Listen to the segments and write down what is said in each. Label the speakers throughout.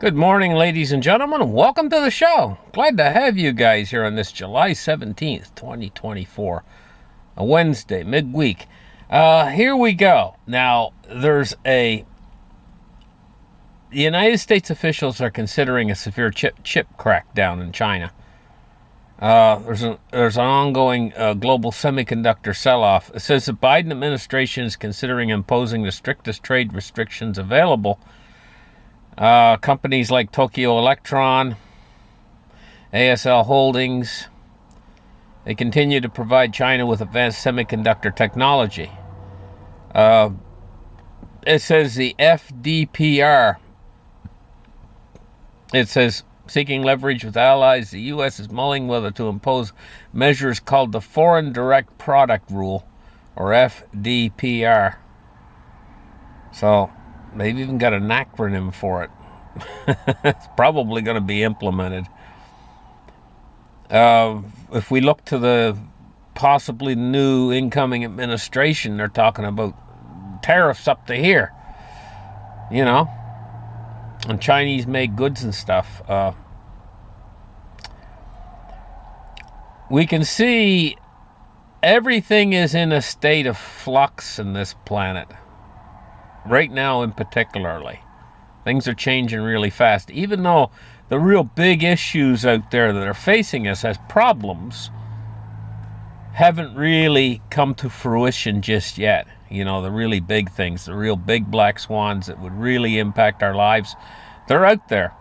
Speaker 1: Good morning, ladies and gentlemen. Welcome to the show. Glad to have you guys here on this July 17th, 2024, a Wednesday, midweek. Here we go. Now, the United States officials are considering a severe chip crackdown in China. There's an ongoing global semiconductor sell-off. It says the Biden administration is considering imposing the strictest trade restrictions available. Companies like Tokyo Electron, ASL Holdings, they continue to provide China with advanced semiconductor technology. It says the FDPR, it says, seeking leverage with allies, the U.S. is mulling whether to impose measures called the Foreign Direct Product Rule, or FDPR. So, they've even got an acronym for it. It's probably going to be implemented. If we look to the possibly new incoming administration, they're talking about tariffs up to here, on Chinese-made goods and stuff. We can see everything is in a state of flux in this planet. Right now in particularly. Things are changing really fast. Even though the real big issues out there that are facing us as problems haven't really come to fruition just yet. The really big things, the real big black swans that would really impact our lives, they're out there.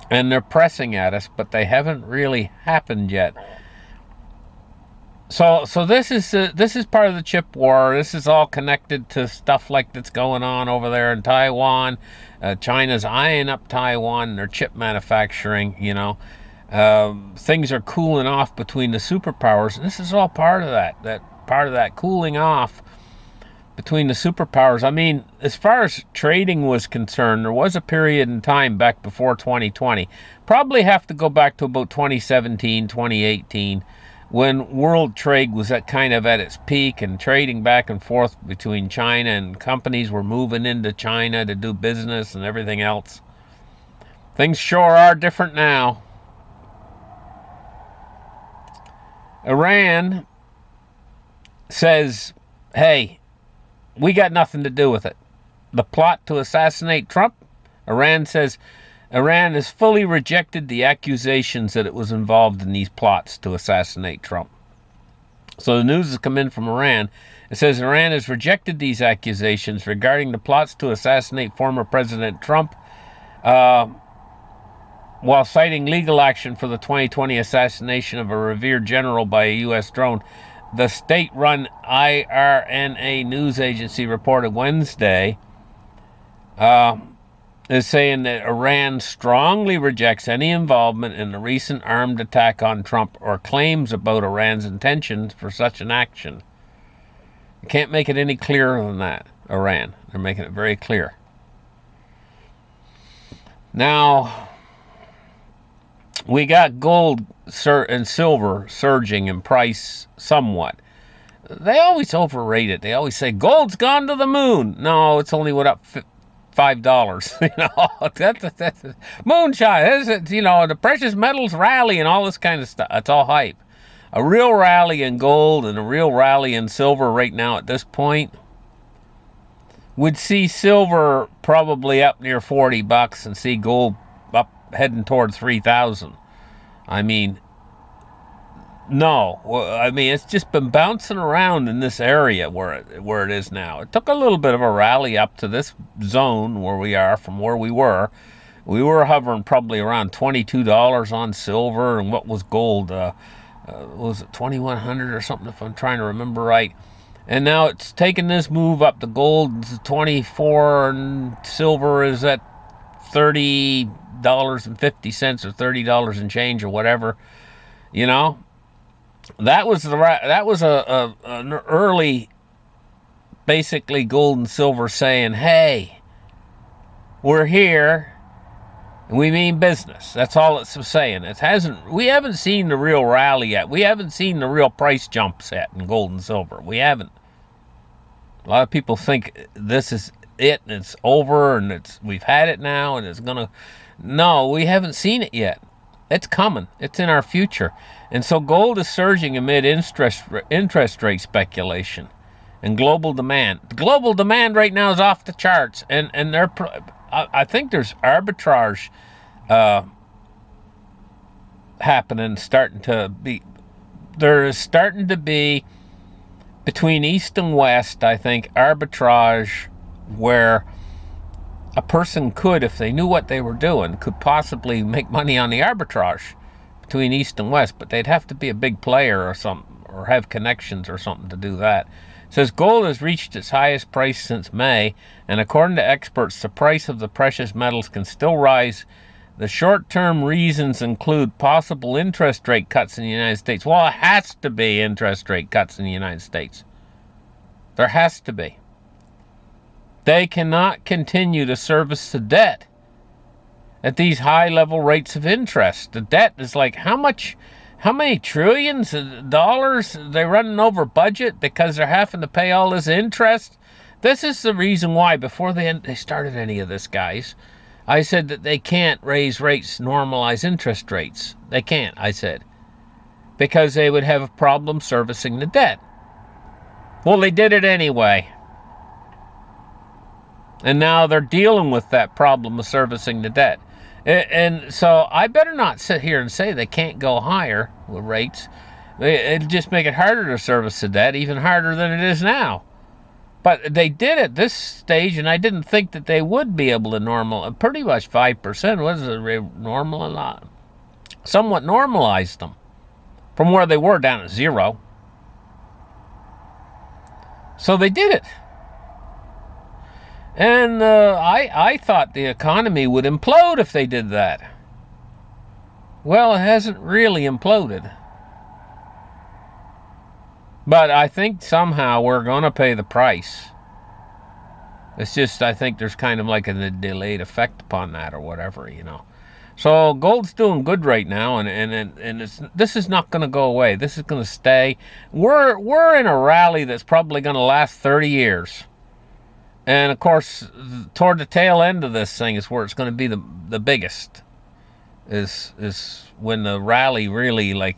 Speaker 1: And they're pressing at us, but they haven't really happened yet. So this is part of the chip war. This is all connected to stuff like that's going on over there in Taiwan. China's eyeing up Taiwan, their chip manufacturing, things are cooling off between the superpowers. And this is all part of that cooling off between the superpowers. I mean, as far as trading was concerned, there was a period in time back before 2020. Probably have to go back to about 2017, 2018. When world trade was at its peak and trading back and forth between China and companies were moving into China to do business and everything else. Things sure are different now. Iran says, hey, we got nothing to do with it. The plot to assassinate Trump, Iran says, Iran has fully rejected the accusations that it was involved in these plots to assassinate Trump. So the news has come in from Iran. It says Iran has rejected these accusations regarding the plots to assassinate former President Trump, while citing legal action for the 2020 assassination of a revered general by a U.S. drone. The state-run IRNA news agency reported Wednesday, is saying that Iran strongly rejects any involvement in the recent armed attack on Trump or claims about Iran's intentions for such an action. You can't make it any clearer than that, Iran. They're making it very clear. Now, we got gold and silver surging in price somewhat. They always overrate it. They always say, gold's gone to the moon. No, it's only went up $5. That's moonshine. The precious metals rally and all this kind of stuff. It's all hype. A real rally in gold and a real rally in silver right now at this point would see silver probably up near $40 and see gold up heading toward 3,000. I mean, no. It's just been bouncing around in this area where it is now. It took a little bit of a rally up to this zone where we are from where we were. We were hovering probably around $22 on silver, and what was gold? Was it 2,100 or something, if I'm trying to remember right? And now it's taken this move up. The gold is 24 and silver is at $30.50 or $30 and change or whatever. That was an early, basically gold and silver saying, hey, we're here and we mean business. That's all it's saying. We haven't seen the real rally yet. We haven't seen the real price jumps yet in gold and silver. We haven't. A lot of people think this is it and it's over and we've had it now and it's gonna. No, we haven't seen it yet. It's coming. It's in our future. And so gold is surging amid interest rate speculation and global demand. Global demand right now is off the charts, and I think there's arbitrage happening, there is starting to be between East and West, I think, arbitrage where a person could, if they knew what they were doing, could possibly make money on the arbitrage between East and West, but they'd have to be a big player or something, or have connections or something to do that. It says gold has reached its highest price since May, and according to experts, the price of the precious metals can still rise. The short-term reasons include possible interest rate cuts in the United States. Well, it has to be interest rate cuts in the United States. There has to be. They cannot continue to service the debt at these high level rates of interest. The debt is like how many trillions of dollars they're running over budget because they're having to pay all this interest. This is the reason why before they started any of this, guys, I said that they can't raise rates, normalize interest rates. They can't, I said, because they would have a problem servicing the debt. Well, they did it anyway. And now they're dealing with that problem of servicing the debt. And so I better not sit here and say they can't go higher with rates. It'll just make it harder to service the debt, even harder than it is now. But they did at this stage, and I didn't think that they would be able to pretty much 5%. Was it normal? A lot. Somewhat normalized them from where they were down at 0. So they did it. And I thought the economy would implode if they did that. Well, it hasn't really imploded. But I think somehow we're going to pay the price. It's just, I think there's kind of like a delayed effect upon that or whatever, you know. So gold's doing good right now, and this is not going to go away. This is going to stay. We're in a rally that's probably going to last 30 years. And of course, toward the tail end of this thing is where it's going to be the biggest. Is when the rally really, like,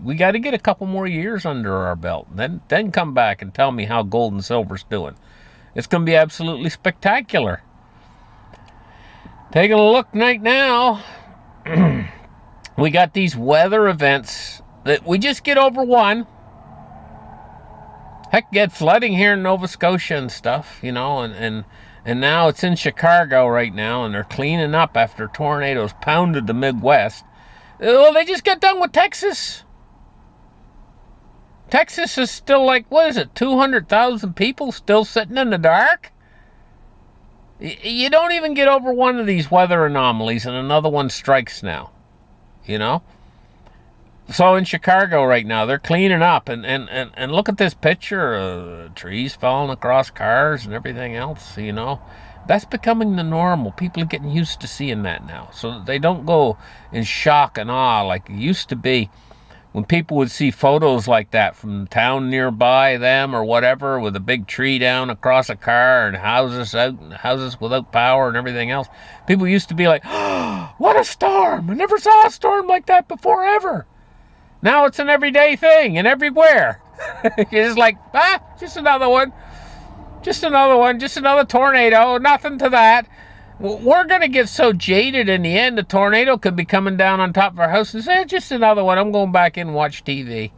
Speaker 1: we got to get a couple more years under our belt. Then come back and tell me how gold and silver's doing. It's going to be absolutely spectacular. Taking a look right now, we got these weather events that we just get over one. Heck, get flooding here in Nova Scotia and stuff, you know, and now it's in Chicago right now, and they're cleaning up after tornadoes pounded the Midwest. Well, they just got done with Texas. Texas is still like, 200,000 people still sitting in the dark? You don't even get over one of these weather anomalies, and another one strikes now, you know? So in Chicago right now, they're cleaning up, and look at this picture, trees falling across cars and everything else, you know. That's becoming the normal. People are getting used to seeing that now. So they don't go in shock and awe like it used to be when people would see photos like that from town nearby them or whatever with a big tree down across a car and houses without power and everything else. People used to be like, oh, what a storm. I never saw a storm like that before ever. Now it's an everyday thing and everywhere. You're just like, just another one. Just another tornado. Nothing to that. We're going to get so jaded in the end, the tornado could be coming down on top of our house and say, just another one. I'm going back in and watch TV.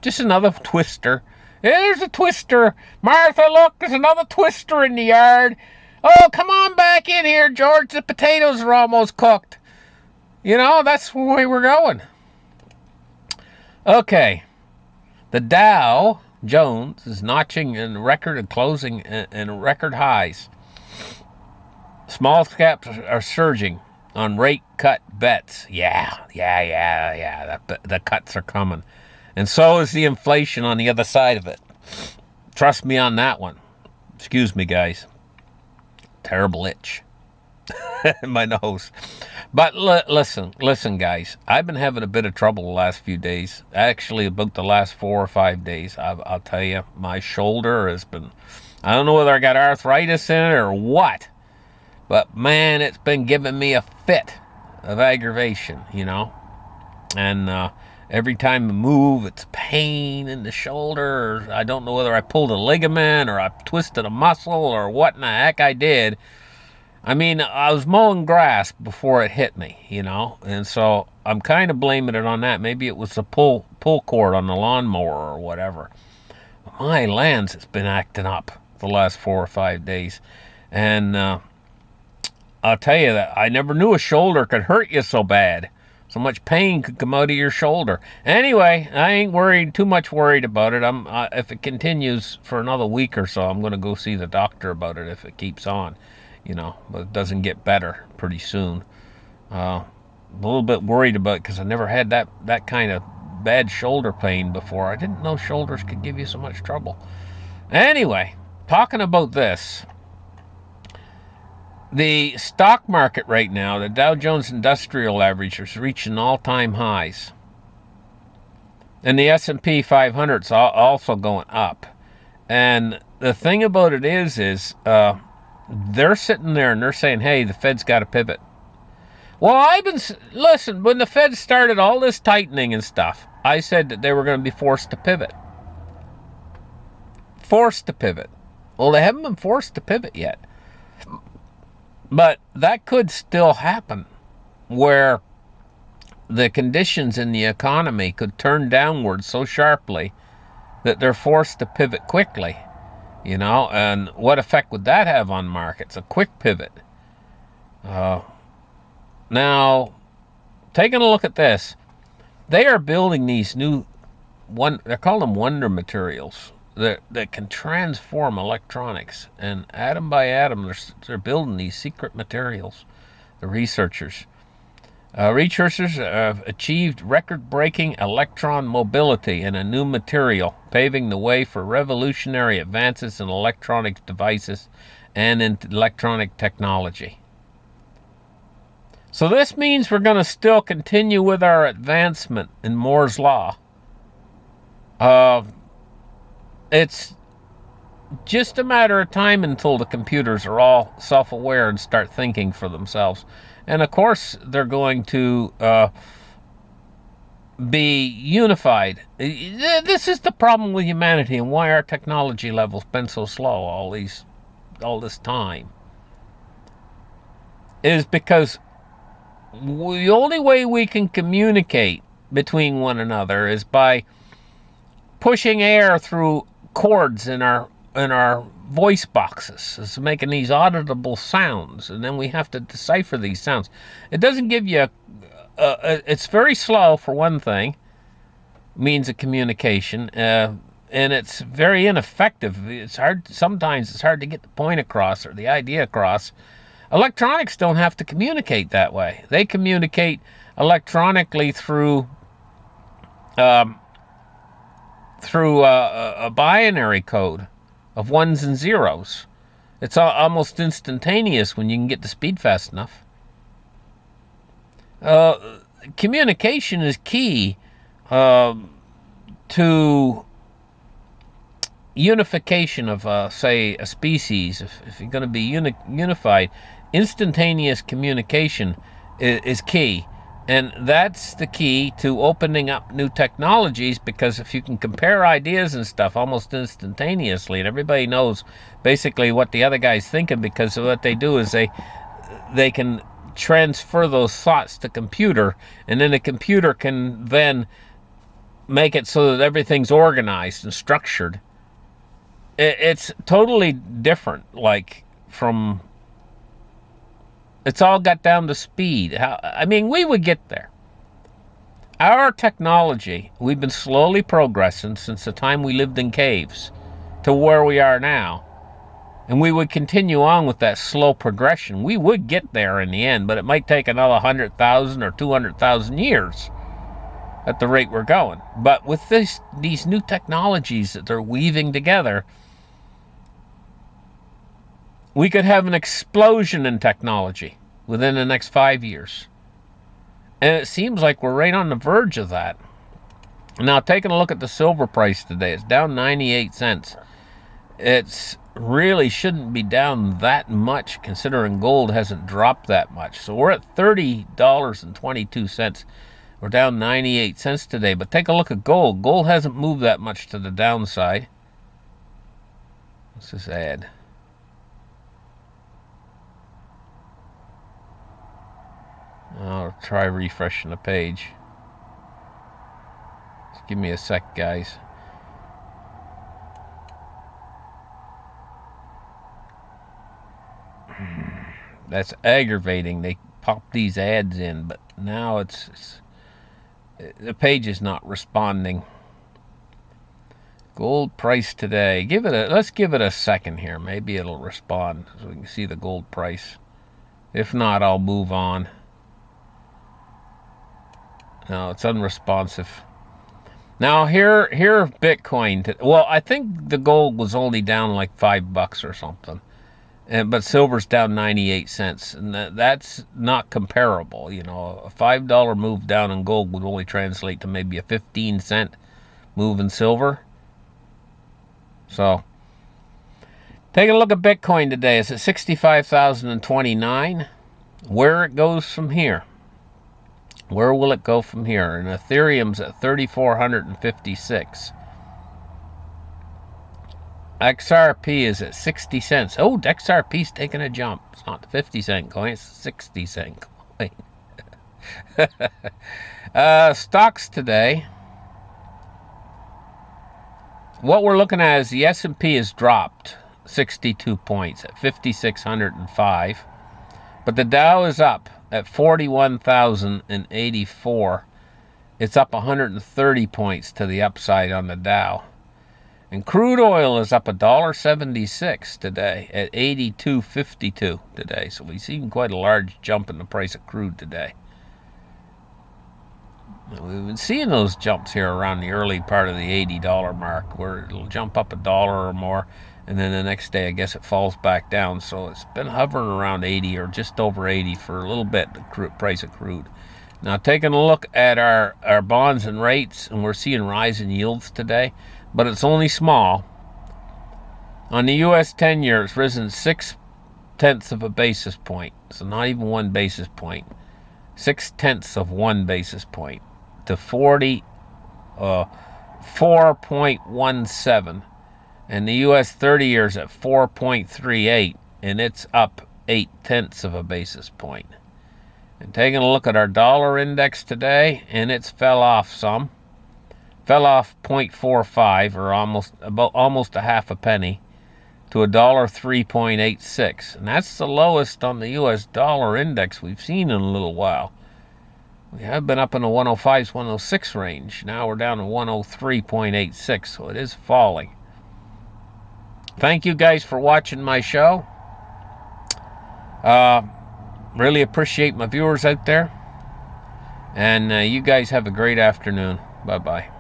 Speaker 1: Just another twister. There's a twister. Martha, look, there's another twister in the yard. Oh, come on back in here, George. The potatoes are almost cooked. You know, that's the way we're going. Okay. The Dow Jones is notching in record and closing in record highs. Small caps are surging on rate cut bets. Yeah. The cuts are coming. And so is the inflation on the other side of it. Trust me on that one. Excuse me, guys. Terrible itch. in my nose. But listen, guys. I've been having a bit of trouble the last few days. Actually, about the last 4 or 5 days. I'll tell you, my shoulder has been. I don't know whether I got arthritis in it or what, but man, it's been giving me a fit of aggravation, And every time I move, it's pain in the shoulder. Or I don't know whether I pulled a ligament or I twisted a muscle or what in the heck I did. I mean, I was mowing grass before it hit me, and so I'm kind of blaming it on that. Maybe it was the pull cord on the lawnmower or whatever. My lands, it's been acting up the last 4 or 5 days, and I'll tell you that I never knew a shoulder could hurt you so bad. So much pain could come out of your shoulder. Anyway, I ain't too much worried about it. If it continues for another week or so, I'm going to go see the doctor about it if it keeps on. But it doesn't get better pretty soon. A little bit worried about it because I never had that kind of bad shoulder pain before. I didn't know shoulders could give you so much trouble. Anyway, talking about this, the stock market right now, the Dow Jones Industrial Average is reaching all-time highs. And the S&P 500 is also going up. And the thing about it is they're sitting there and they're saying, hey, the Fed's got to pivot. Well, listen, when the Fed started all this tightening and stuff, I said that they were going to be forced to pivot. Forced to pivot. Well, they haven't been forced to pivot yet. But that could still happen, where the conditions in the economy could turn downward so sharply that they're forced to pivot quickly. And what effect would that have on markets? A quick pivot. Now, taking a look at this, they are building these they call them wonder materials that can transform electronics. And atom by atom, they're building these secret materials, the researchers. Researchers have achieved record-breaking electron mobility in a new material, paving the way for revolutionary advances in electronic devices and in electronic technology. So this means we're going to still continue with our advancement in Moore's Law. It's just a matter of time until the computers are all self-aware and start thinking for themselves. And of course, they're going to be unified. This is the problem with humanity and why our technology level's been so slow all this time. Is because the only way we can communicate between one another is by pushing air through cords in our voice boxes. It's making these auditable sounds, and then we have to decipher these sounds. It doesn't give you it's very slow, for one thing, means of communication, and it's very ineffective. Sometimes it's hard to get the point across or the idea across. Electronics don't have to communicate that way. They communicate electronically through a binary code of ones and zeros. It's almost instantaneous when you can get the speed fast enough. Communication is key to unification of, say, a species. If you're going to be unified, instantaneous communication is key. And that's the key to opening up new technologies, because if you can compare ideas and stuff almost instantaneously, and everybody knows basically what the other guy's thinking, because what they do is they can transfer those thoughts to computer, and then the computer can then make it so that everything's organized and structured. It's totally different, it's all got down to speed. We would get there. Our technology, we've been slowly progressing since the time we lived in caves to where we are now. And we would continue on with that slow progression. We would get there in the end, but it might take another 100,000 or 200,000 years at the rate we're going. But with these new technologies that they're weaving together, We could have an explosion in technology within the next 5 years. And it seems like we're right on the verge of that. Now, taking a look at the silver price today, it's down 98 cents. It's really shouldn't be down that much considering gold hasn't dropped that much. So we're at $30.22. We're down 98 cents today. But take a look at gold. Gold hasn't moved that much to the downside. Let's just add. I'll try refreshing the page. Just give me a sec, guys. That's aggravating. They pop these ads in, but now it's the page is not responding. Gold price today. Let's give it a second here. Maybe it'll respond so we can see the gold price. If not, I'll move on. No, it's unresponsive. Now here Bitcoin. Well, I think the gold was only down like $5 or something, but silver's down 98 cents, and that's not comparable. You know, a $5 move down in gold would only translate to maybe a 15-cent move in silver. So, taking a look at Bitcoin today, it's at 65,029. Where it goes from here? Where will it go from here? And Ethereum's at 3,456. XRP is at 60 cents. Oh, XRP's taking a jump. It's not the 50-cent coin, it's the 60-cent coin. Stocks today. What we're looking at is the S&P has dropped 62 points at 5,605. But the Dow is up at 41,084. It's up 130 points to the upside on the Dow. And crude oil is up $1.76 today at 82.52 today. So we've seen quite a large jump in the price of crude today. We've been seeing those jumps here around the early part of the $80 mark, where it'll jump up $1 or more, and then the next day I guess it falls back down. So it's been hovering around 80 or just over 80 for a little bit, the price of crude. Now, taking a look at our bonds and rates, and we're seeing rising yields today, but it's only small. On the US 10-year, it's risen 0.6 of a basis point, so not even 1 basis point. 0.6 of 1 basis point to 4.17, and the US 30 years at 4.38, and it's up 0.8 of a basis point. And taking a look at our dollar index today, and it's fell off some. Fell off 0.45, or almost a half a penny, to $1.03.86, and that's the lowest on the US dollar index we've seen in a little while. We have been up in the 105s, 106 range. Now we're down to 103.86, so it is falling. Thank you guys for watching my show. Really appreciate my viewers out there. And you guys have a great afternoon. Bye-bye.